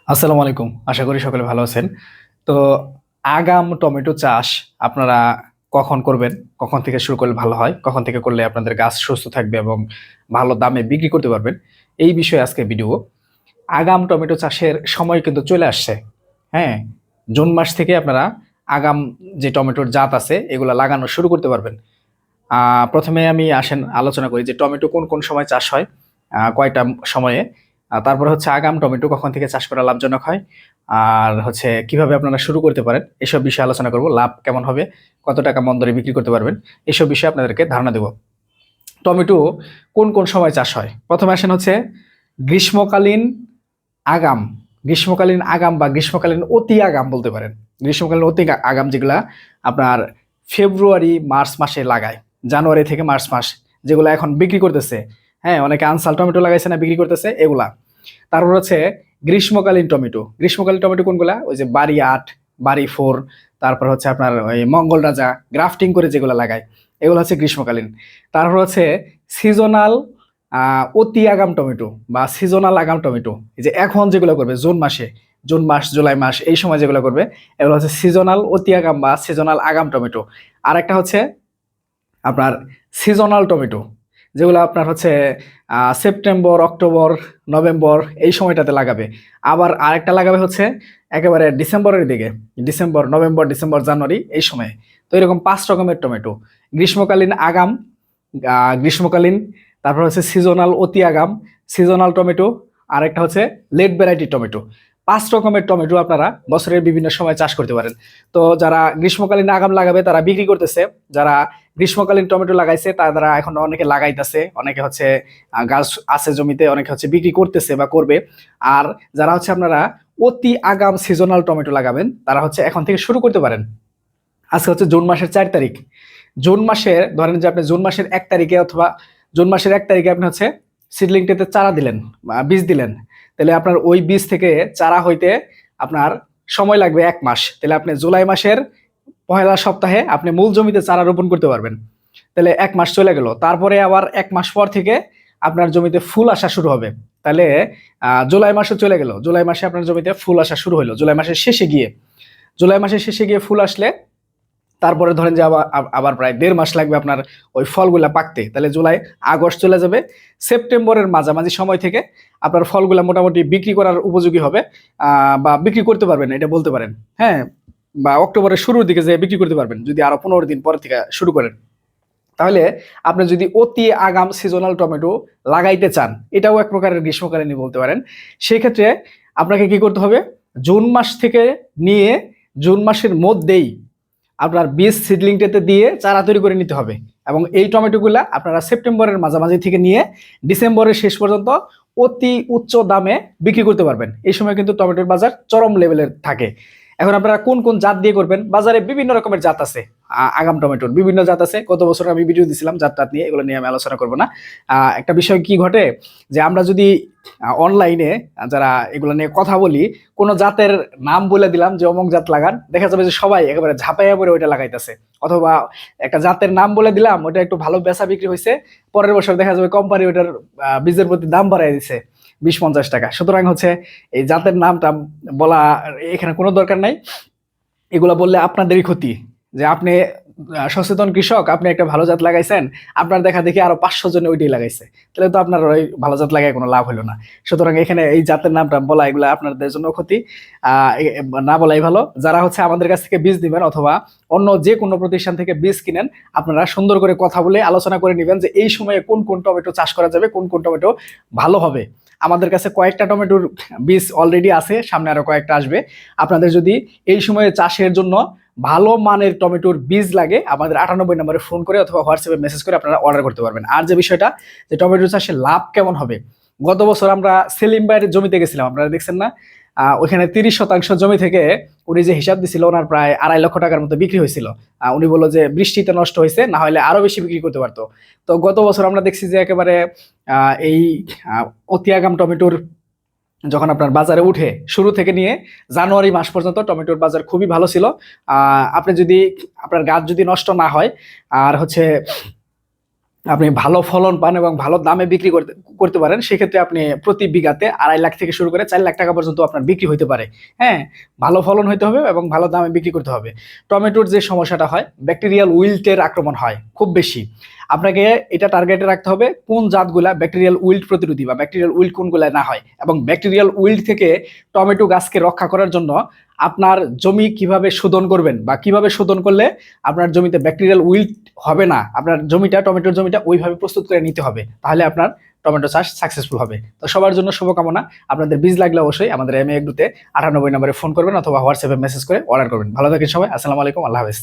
আসসালামু আলাইকুম। আশা করি সকলে ভালো আছেন। তো আগাম টমেটো চাষ আপনারা কখন করবেন? কখন থেকে শুরু করলে ভালো হয়? কখন থেকে করলে আপনাদের গাছ সুস্থ থাকবে এবং ভালো দামে বিক্রি করতে পারবেন? এই বিষয়ে আজকে ভিডিও। আগাম টমেটো চাষের সময় কিন্তু চলে আসছে। হ্যাঁ? জুন মাস থেকে আপনারা আগাম যে টমেটোর জাত আছে এগুলা লাগানো শুরু করতে পারবেন। ১ম এ আমি আসেন আলোচনা করি যে টমেটো কোন সময় চাষ হয়, কয়টা সময়ে। তারপরে হচ্ছে আগাম টমেটো কখন থেকে চাষ করা লাভজনক হয়। আর হচ্ছে কিভাবে আপনারা শুরু করতে পারেন, এসব বিষয়ে আলোচনা করব। লাভ কেমন হবে, কত টাকা মন দরে বিক্রি করতে পারবেন, এসব বিষয়ে আপনাদেরকে ধারণা দেব। টমেটো কোন সময় চাষ হয়? ১ম এ আসেন হচ্ছে গ্রীষ্মকালীন আগাম। গ্রীষ্মকালীন আগাম বা গ্রীষ্মকালীন অতি আগাম বলতে পারেন। গ্রীষ্মকালীন অতি আগাম যেগুলা আপনার ফেব্রুয়ারি, মার্চ মাসে লাগায়। জানুয়ারি থেকে মার্চ মাস যেগুলা এখন বিক্রি করতেছে। হ্যাঁ, অনেকে আনসাল টমেটো লাগাইছে না বিক্রি করতেছে এগুলা। তারপর হচ্ছে গ্রীষ্মকালীন টমেটো। গ্রীষ্মকালীন টমেটো কোনগুলা? ওই যে বাড়ি ৮, বাড়ি ৪, তারপর হচ্ছে আপনার ওই মঙ্গল রাজা গ্রাফটিং করে যেগুলা লাগায়, এগুলো হচ্ছে গ্রীষ্মকালীন। তারপর হচ্ছে সিজনাল অতি আগাম টমেটো বা সিজনাল আগাম টমেটো। এই যে এখন যেগুলো করবে জুন মাসে, জুন মাস, জুলাই মাস এই সময় যেগুলো করবে, এগুলো হচ্ছে সিজনাল অতি আগাম বা সিজনাল আগাম টমেটো। আর একটা হচ্ছে আপনার সিজনাল টমেটো, যেগুলো আপনার হচ্ছে সেপ্টেম্বর, অক্টোবর, নভেম্বর এই সময়টাতে লাগাবে। আবার আরেকটা লাগাবে হচ্ছে একেবারে ডিসেম্বরের দিকে, ডিসেম্বর, নভেম্বর, ডিসেম্বর, জানুয়ারি এই সময়ে। তো এরকম ৫ রকমের টমেটো। গ্রীষ্মকালীন আগাম, গ্রীষ্মকালীন, তারপর হচ্ছে সিজনাল অতি আগাম, সিজনাল টমেটো, আর একটা হচ্ছে লেট ভ্যারাইটি টমেটো। ৫ রকমের টমেটো আপনারা বছরের বিভিন্ন সময় চাষ করতে পারেন। তো যারা গ্রীষ্মকালীন আগাম লাগাবে তারা বিক্রি করতেছে, যারা গ্রীষ্মকালীন টমেটো লাগাইছে তারা এখন অনেকে লাগাইতেছে, অনেকে হচ্ছে গাছ আছে জমিতে, অনেকে হচ্ছে বিক্রি করতেছে বা করবে। আর যারা হচ্ছে আপনারা অতি আগাম সিজনাল টমেটো লাগাবেন তারা হচ্ছে এখন থেকে শুরু করতে পারেন। আজকে হচ্ছে জুন মাসের ৪ তারিখ। জুন মাসের ধরেন যে আপনি জুন মাসের ১ তারিখে অথবা জুন মাসের 1 তারিখে আপনি হচ্ছে সিডলিংটাতে চারা দিলেন বা বীজ দিলেন, তাহলে আপনার ওই বীজ থেকে চারা হইতে আপনার সময় লাগবে ১ মাস। তাহলে আপনি জুলাই মাসের পহেলা সপ্তাহে আপনি মূল জমিতে চারা রোপণ করতে পারবেন। তাহলে ১ মাস চলে গেল, তারপরে আবার ১ মাস পর থেকে আপনার জমিতে ফুল আসা শুরু হবে। তাহলে জুলাই মাসে চলে গেল, জুলাই মাসে আপনার জমিতে ফুল আসা শুরু হলো জুলাই মাসের শেষে গিয়ে। জুলাই মাসের শেষে গিয়ে ফুল আসলে তারপরে ধরেন যে আবার প্রায় ১.৫ মাস লাগবে আপনার ওই ফলগুলা পাকতে। তাহলে জুলাই, আগস্ট চলে যাবে। সেপ্টেম্বরের মাঝামাঝি সময় থেকে আপনার ফলগুলা মোটামুটি বিক্রি করার উপযোগী হবে, বা বিক্রি করতে পারবেন এটা বলতে পারেন। হ্যাঁ, বা অক্টোবরের শুরুর দিকে যেয়ে বিক্রি করতে পারবেন যদি আরো ১৫ দিন পর থেকে শুরু করেন। তাহলে আপনি যদি অতি আগাম সিজনাল টমেটো লাগাইতে চান, এটাও এক প্রকারের গ্রীষ্মকালীনই বলতে পারেন। সেক্ষেত্রে আপনাকে কি করতে হবে? জুন মাস থেকে নিয়ে জুন মাসের মধ্যেই আপনার বীজ সিডলিংটাতে দিয়ে চারা তৈরি করে নিতে হবে। এবং এই টমেটোগুলা আপনারা সেপ্টেম্বরের মাঝামাঝি থেকে নিয়ে ডিসেম্বরের শেষ পর্যন্ত অতি উচ্চ দামে বিক্রি করতে পারবেন। এই সময় কিন্তু টমেটোর বাজার চরম লেভেলের থাকে। এখন আপনারা কোন জাত দিয়ে করবেন? বাজারে বিভিন্ন রকমের জাত আছে। আগাম টমেটোর বিভিন্ন জাত আছে। গত বছর আমি ভিডিও দিছিলাম জাত নিয়ে, এগুলো নিয়ে আমি আলোচনা করব না। একটা বিষয় কি ঘটে যে আমরা যদি অনলাইনে যারা এগুলো নিয়ে কথা বলি, কোনো জাতের নাম বলে দিলাম যে অমুক জাত লাগান, দেখা যাবে যে সবাই একেবারে ঝাঁপাইয়া পড়ে ওইটা লাগাইতেছে। অথবা একটা জাতের নাম বলে দিলাম, ওটা একটু ভালো বেচা বিক্রি হয়েছে, পরের বছর দেখা যাবে কোম্পানি ওইটার বীজের প্রতি দাম বাড়াই দিছে ২০-৫০ টাকা। সুতরাং হচ্ছে এই জাতের নামটা বলা এখানে কোনো দরকার নাই। এগুলা বললে আপনাদেরই ক্ষতি। যে আপনি সচেতন কৃষক, আপনি একটা ভালো জাত লাগাইছেন, আপনার দেখা দেখি আরো ৫০০ জনে ওইটাই লাগাইছে, তাহলে তো আপনার ওই ভালো জাত লাগায় কোনো লাভ হলো না। সুতরাং এখানে এই জাতের নামটা বলা এগুলো আপনাদের জন্য ক্ষতি। না বলাই ভালো। যারা হচ্ছে আমাদের কাছ থেকে বীজ দিবেন অথবা অন্য যে কোনো প্রতিষ্ঠান থেকে বীজ কিনেন, আপনারা সুন্দর করে কথা বলে আলোচনা করে নেবেন যে এই সময়ে কোন টমেটো চাষ করা যাবে, কোন টমেটো ভালো হবে। আমাদের কাছে কয়েকটা টমেটোর বীজ অলরেডি আছে, সামনে আরো কয়েকটা আসবে। আপনাদের যদি এই সময়ে চাষের জন্য ভালো মানের টমেটোর বীজ লাগে, আমাদের ৯৮ নম্বরে ফোন করে অথবা হোয়াটসঅ্যাপে মেসেজ করে আপনারা অর্ডার করতে পারবেন। আর যে বিষয়টা যে টমেটো চাষে লাভ কেমন হবে, গত বছর আমরা সেলিম ভাইয়ের জমিতে গেছিলাম, আপনারা দেখছেন না? ওইখানে ৩০% জমি থেকে উনি যে হিসাব দিছিল ওনার প্রায় ২.৫ লক্ষ টাকার মতো বিক্রি হয়েছিল। উনি বললো যে বৃষ্টিতে নষ্ট হয়েছে, না হলে আরো বেশি বিক্রি করতে পারতো। তো গত বছর আমরা দেখছি যে একেবারে এই অতি আগাম টমেটোর যখন আপনার বাজারে উঠে, শুরু থেকে নিয়ে জানুয়ারি মাস পর্যন্ত টমেটোর বাজার খুবই ভালো ছিল। আপনি যদি আপনার গাছ যদি নষ্ট না হয় আর হচ্ছে আপনি ভালো ফলন পান এবং ভালো দামে বিক্রি করতে করতে পারেন, সেক্ষেত্রে আপনি প্রতি বিঘাতে 2.5 লাখ থেকে শুরু করে 4 লাখ টাকা পর্যন্ত আপনার বিক্রি হইতে পারে। হ্যাঁ? ভালো ফলন হইতে হবে এবং ভালো দামে বিক্রি করতে হবে। টমেটোর যে সমস্যাটা হয়, ব্যাকটেরিয়াল উইল্টের আক্রমণ হয় খুব বেশি। আপনাকে এটা টার্গেটে রাখতে হবে কোন জাতগুলা ব্যাকটেরিয়াল উইল্ট প্রতিরোধী বা ব্যাকটেরিয়াল উইল্ট কোনগুলা না হয়, এবং ব্যাকটেরিয়াল উইল্ট থেকে টমেটো গাছকে রক্ষা করার জন্য আপনার জমি কিভাবে শোধন করবেন বা কিভাবে শোধন করলে আপনার জমিতে ব্যাকটেরিয়াল উইল্ট হবে না, আপনার জমিটা, টমেটোর জমিটা ওইভাবে প্রস্তুত করে নিতে হবে, তাহলে আপনার টমেটো চাষ সাকসেসফুল হবে। তো সবার জন্য শুভকামনা। আপনাদের বীজ লাগলে অবশ্যই আমাদের এমএ এগ্রোতে 98 নম্বরে ফোন করবেন অথবা হোয়াটসঅ্যাপে মেসেজ করে অর্ডার করবেন। ভালো থাকেন সবাই। আসসালামু আলাইকুম। আল্লাহ হাফেজ।